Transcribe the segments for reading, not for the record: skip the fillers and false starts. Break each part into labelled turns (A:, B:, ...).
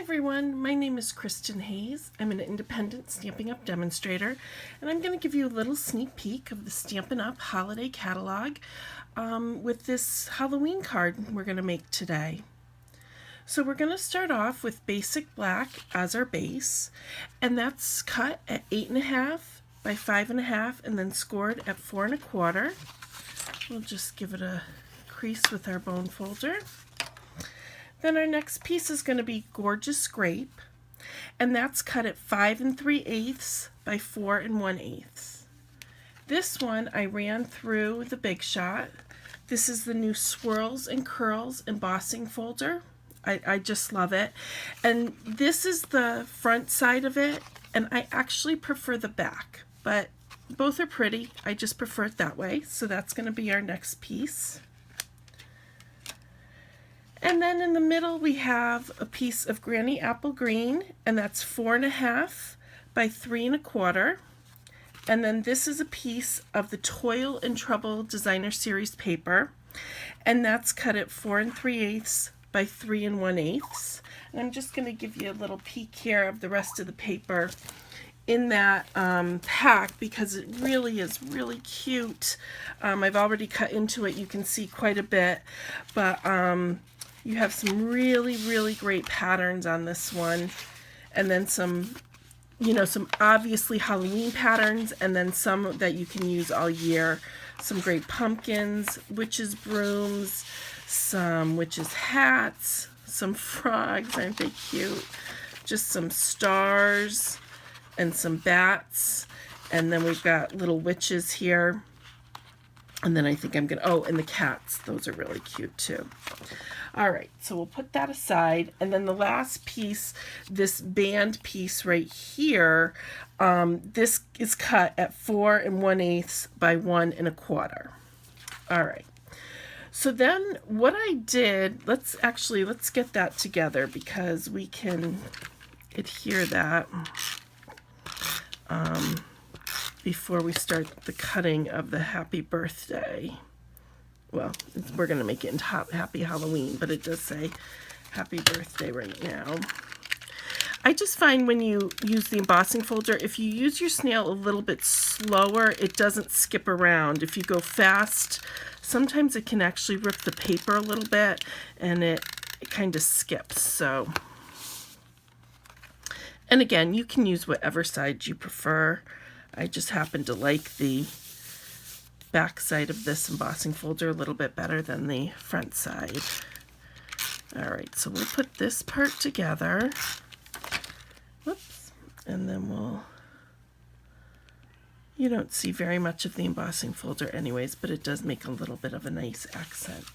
A: everyone, my name is Kristen Hayes. I'm an independent Stampin' Up demonstrator, and I'm going to give you a little sneak peek of the Stampin' Up Holiday Catalog with this Halloween card we're going to make today. So we're going to start off with basic black as our base, and that's cut at 8.5 by 5.5 and then scored at 4 1/4. We'll just give it a crease with our bone folder. Then our next piece is going to be Gorgeous Grape, and that's cut at 5 3/8 by 4 1/8. This one I ran through the Big Shot. This is the new Swirls and Curls embossing folder. I just love it. And this is the front side of it, and I actually prefer the back, but both are pretty. I just prefer it that way. So that's going to be our next piece. And then in the middle we have a piece of Granny Apple Green, and that's 4.5 by 3 1/4. And then this is a piece of the Toil and Trouble Designer Series paper, and that's cut at 4 3/8 by 3 1/8. And I'm just going to give you a little peek here of the rest of the paper in that pack, because it really is really cute. I've already cut into it. You can see quite a bit, but you have some really great patterns on this one, and then some, some obviously Halloween patterns, and then some that you can use all year. Some great pumpkins, witches' brooms, some witches' hats, some frogs, aren't they cute? Just some stars and some bats, and then we've got little witches here. And then I think I'm gonna, and the cats, those are really cute too. All right, so we'll put that aside. And then the last piece, this band piece right here, this is cut at 4 1/8 by 1 1/4. All right. So then what I did, let's get that together because we can adhere that before we start the cutting of the happy birthday. Well, we're going to make it into Happy Halloween, but it does say Happy Birthday right now. I just find when you use the embossing folder, if you use your snail a little bit slower, it doesn't skip around. If you go fast, sometimes it can actually rip the paper a little bit, and it kind of skips. So, and again, you can use whatever side you prefer. I just happen to like the back side of this embossing folder a little bit better than the front side. All right, so we'll put this part together. Whoops. And then you don't see very much of the embossing folder anyways, but it does make a little bit of a nice accent.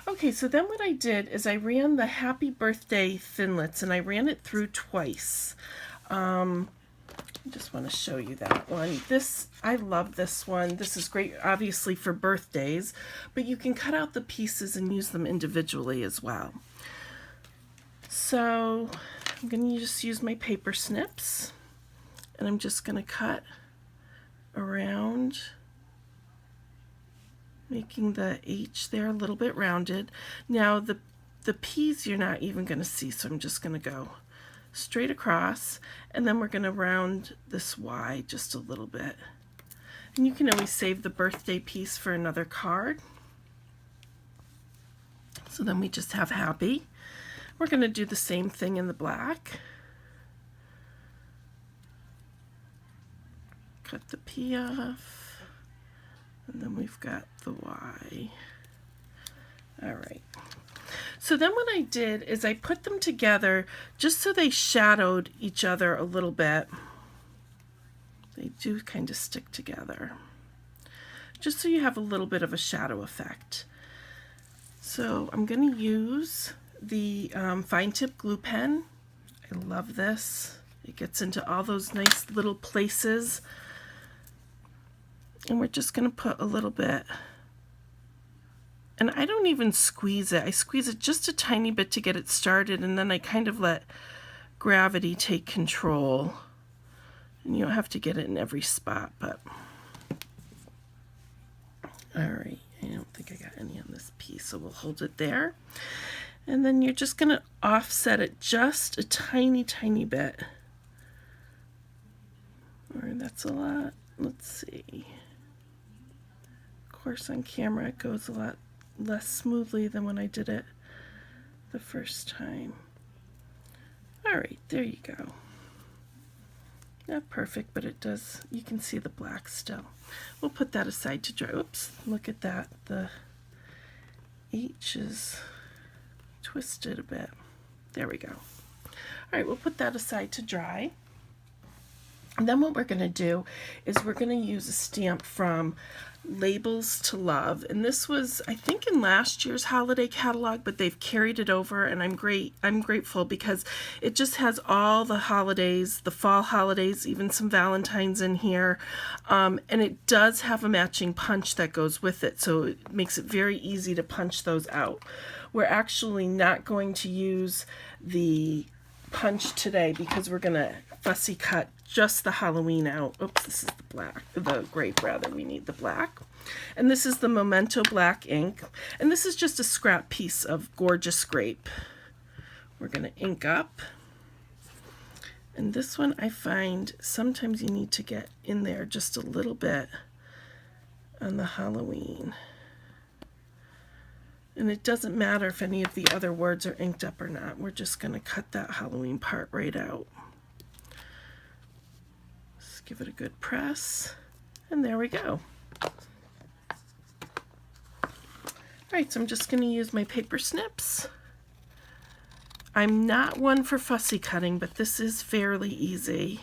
A: Okay, so then what I did is I ran the Happy Birthday Thinlits, and I ran it through twice. I just want to show you that one. I love this one. This is great, obviously, for birthdays, but you can cut out the pieces and use them individually as well. So I'm going to just use my paper snips, and I'm just going to cut around, making the H there a little bit rounded. Now the P's you're not even going to see, so I'm just going to go straight across, and then we're going to round this Y just a little bit. And you can always save the birthday piece for another card. So then we just have happy. We're going to do the same thing in the black. Cut the P off, and then we've got the Y. All right. So then what I did is I put them together just so they shadowed each other a little bit. They do kind of stick together, just so you have a little bit of a shadow effect. So I'm going to use the fine tip glue pen. I love this. It gets into all those nice little places. And we're just going to put a little bit. And I don't even squeeze it. I squeeze it just a tiny bit to get it started, and then I kind of let gravity take control. And you don't have to get it in every spot, but all right. I don't think I got any on this piece, so we'll hold it there. And then you're just going to offset it just a tiny, tiny bit. Or that's a lot. Let's see. Of course, on camera it goes a lot less smoothly than when I did it the first time. All right, there you go. Not perfect, but it does, you can see the black still. We'll put that aside to dry. Oops, look at that. The H is twisted a bit. There we go. All right, we'll put that aside to dry. And then what we're going to do is we're going to use a stamp from Labels to Love, and this was, I think, in last year's holiday catalog, but they've carried it over, and I'm grateful because it just has all the holidays, the fall holidays, even some Valentine's in here, and it does have a matching punch that goes with it, so it makes it very easy to punch those out. We're actually not going to use the punch today because we're going to fussy cut just the Halloween out. Oops, this is the black, the grape rather, we need the black. And this is the Memento black ink. And this is just a scrap piece of gorgeous grape. We're going to ink up. And this one I find sometimes you need to get in there just a little bit on the Halloween. And it doesn't matter if any of the other words are inked up or not. We're just going to cut that Halloween part right out. Give it a good press, and there we go. All right, so I'm just going to use my paper snips. I'm not one for fussy cutting, but this is fairly easy.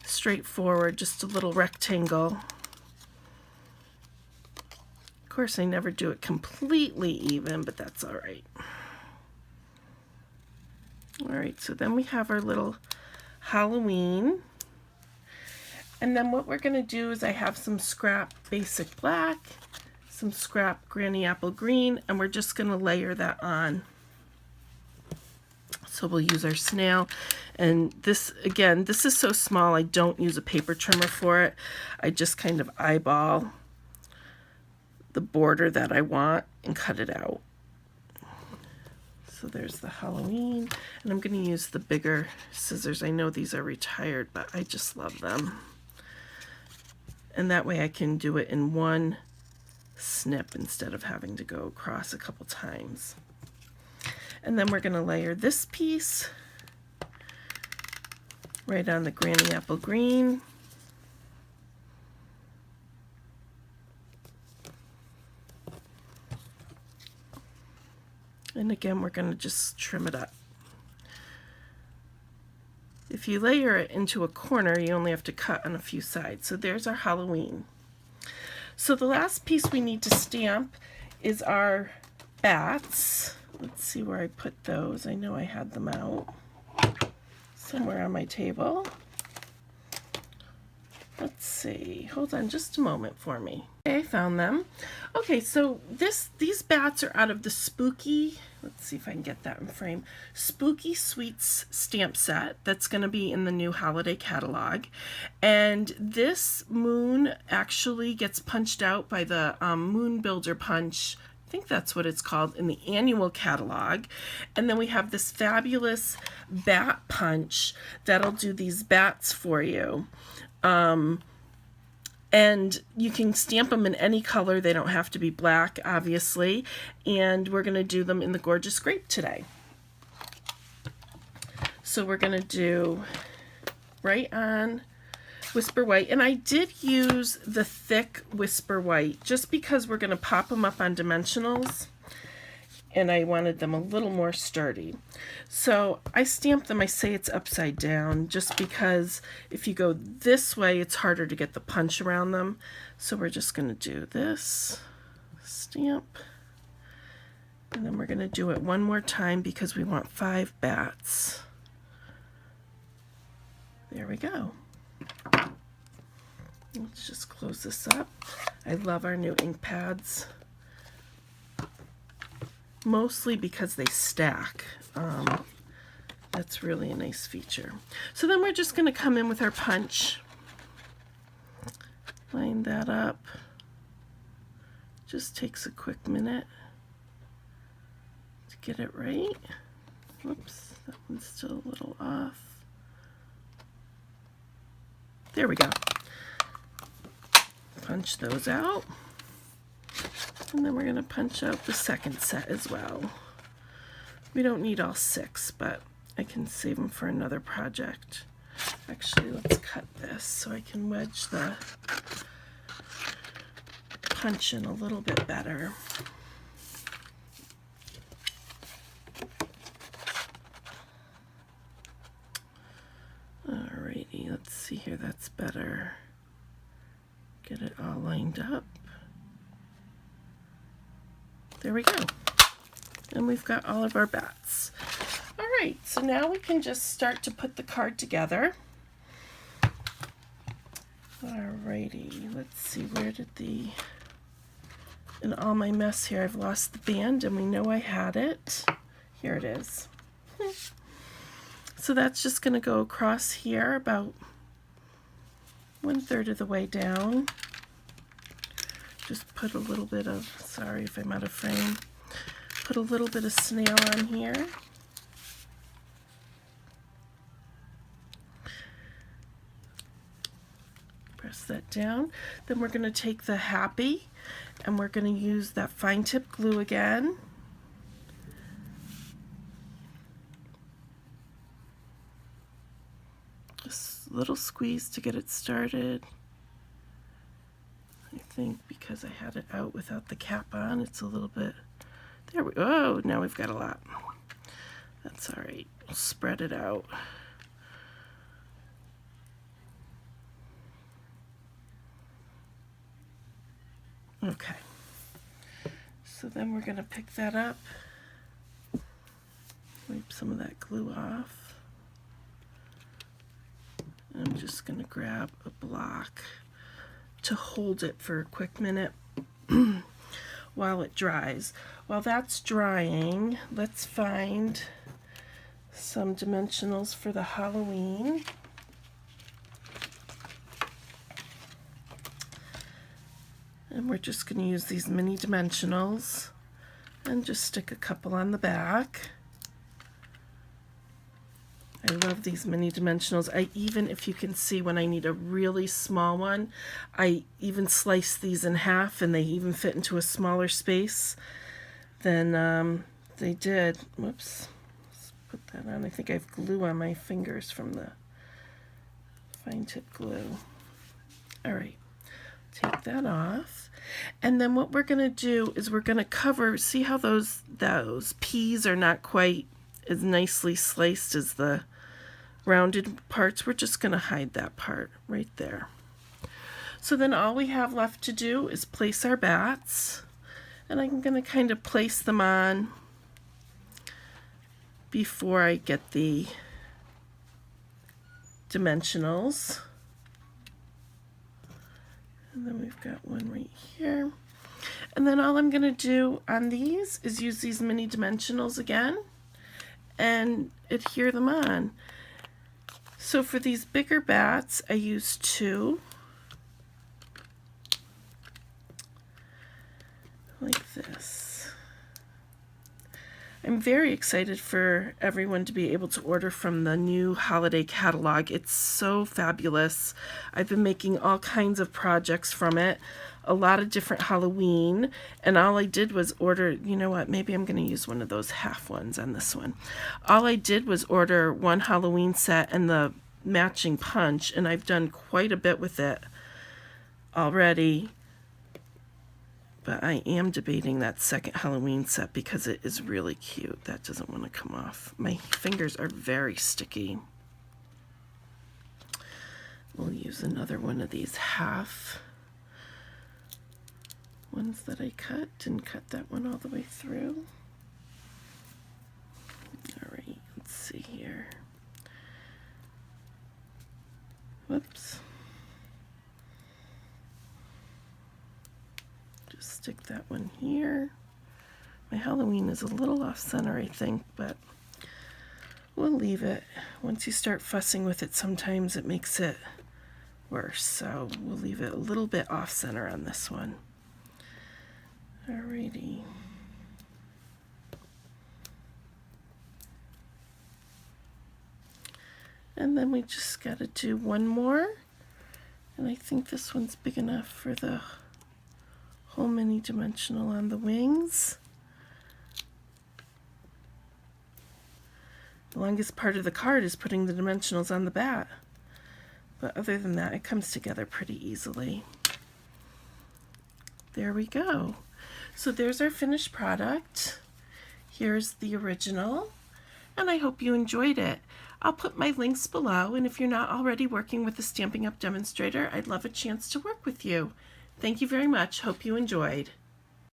A: Straightforward, just a little rectangle. Of course, I never do it completely even, but that's all right. All right, so then we have our little Halloween. And then what we're going to do is I have some scrap basic black, some scrap Granny Apple Green, and we're just going to layer that on. So we'll use our snail. And this, again, this is so small I don't use a paper trimmer for it. I just kind of eyeball the border that I want and cut it out. So there's the Halloween. And I'm going to use the bigger scissors. I know these are retired, but I just love them. And that way I can do it in one snip instead of having to go across a couple times. And then we're going to layer this piece right on the Granny Apple Green. And again, we're going to just trim it up. If you layer it into a corner, you only have to cut on a few sides. So there's our Halloween. So the last piece we need to stamp is our bats. Let's see where I put those. I know I had them out somewhere on my table. Let's see. Hold on just a moment for me. Okay, I found them. Okay, so these bats are out of the Spooky, let's see if I can get that in frame, Spooky Sweets stamp set that's going to be in the new holiday catalog. And this moon actually gets punched out by the Moon Builder punch. I think that's what it's called in the annual catalog. And then we have this fabulous bat punch that'll do these bats for you. And you can stamp them in any color. They don't have to be black, obviously. And we're going to do them in the gorgeous grape today. So we're going to do right on Whisper White. And I did use the thick Whisper White just because we're going to pop them up on dimensionals. And I wanted them a little more sturdy. So I stamped them, I say it's upside down, just because if you go this way, it's harder to get the punch around them. So we're just going to do this, stamp, and then we're going to do it one more time because we want 5 bats. There we go. Let's just close this up. I love our new ink pads. Mostly because they stack. That's really a nice feature. So then we're just going to come in with our punch. Line that up. Just takes a quick minute. get it right. Whoops, that one's still a little off. There we go. Punch those out. And then we're going to punch out the second set as well. We don't need all 6, but I can save them for another project. Actually, let's cut this so I can wedge the punch in a little bit better. Alrighty, let's see here, that's better. Get it all lined up. There we go. And we've got all of our bats. All right, so now we can just start to put the card together. Alrighty, let's see, where did in all my mess here, I've lost the band, and we know I had it. Here it is. So that's just going to go across here about 1/3 of the way down. Just put a little bit of, sorry if I'm out of frame, put a little bit of snail on here. Press that down. Then we're going to take the happy and we're going to use that fine tip glue again. Just a little squeeze to get it started. I think because I had it out without the cap on, it's a little bit, there we go. Oh, now we've got a lot. That's all right. We'll spread it out. Okay. So then we're going to pick that up, wipe some of that glue off. I'm just going to grab a block to hold it for a quick minute while it dries. While that's drying, let's find some dimensionals for the Halloween. And we're just going to use these mini dimensionals and just stick a couple on the back. I love these mini dimensionals. I even, if you can see, when I need a really small one, I even slice these in half and they even fit into a smaller space than they did. Whoops. Let's put that on. I think I have glue on my fingers from the fine tip glue. All right. Take that off. And then what we're going to do is we're going to cover, see how those peas are not quite as nicely sliced as the rounded parts? We're just going to hide that part right there. So then all we have left to do is place our bats, and I'm going to kind of place them on before I get the dimensionals. And then we've got one right here. And then all I'm going to do on these is use these mini dimensionals again and adhere them on. So for these bigger bats, I use 2. Like this. I'm very excited for everyone to be able to order from the new holiday catalog. It's so fabulous. I've been making all kinds of projects from it, a lot of different Halloween, and all I did was order, you know what, maybe I'm going to use one of those half ones on this one. All I did was order one Halloween set and the matching punch, and I've done quite a bit with it already. But I am debating that second Halloween set because it is really cute. That doesn't want to come off. My fingers are very sticky. We'll use another one of these half ones that I cut. Didn't cut that one all the way through. All right, let's see here. Whoops. Stick that one here. My Halloween is a little off center, I think, but we'll leave it. Once you start fussing with it, sometimes it makes it worse. So we'll leave it a little bit off center on this one. Alrighty. And then we just got to do one more. And I think this one's big enough for the whole mini dimensional on the wings. The longest part of the card is putting the dimensionals on the bat. But other than that, it comes together pretty easily. There we go. So there's our finished product. Here's the original. And I hope you enjoyed it. I'll put my links below, and if you're not already working with the Stampin' Up! Demonstrator, I'd love a chance to work with you. Thank you very much. Hope you enjoyed.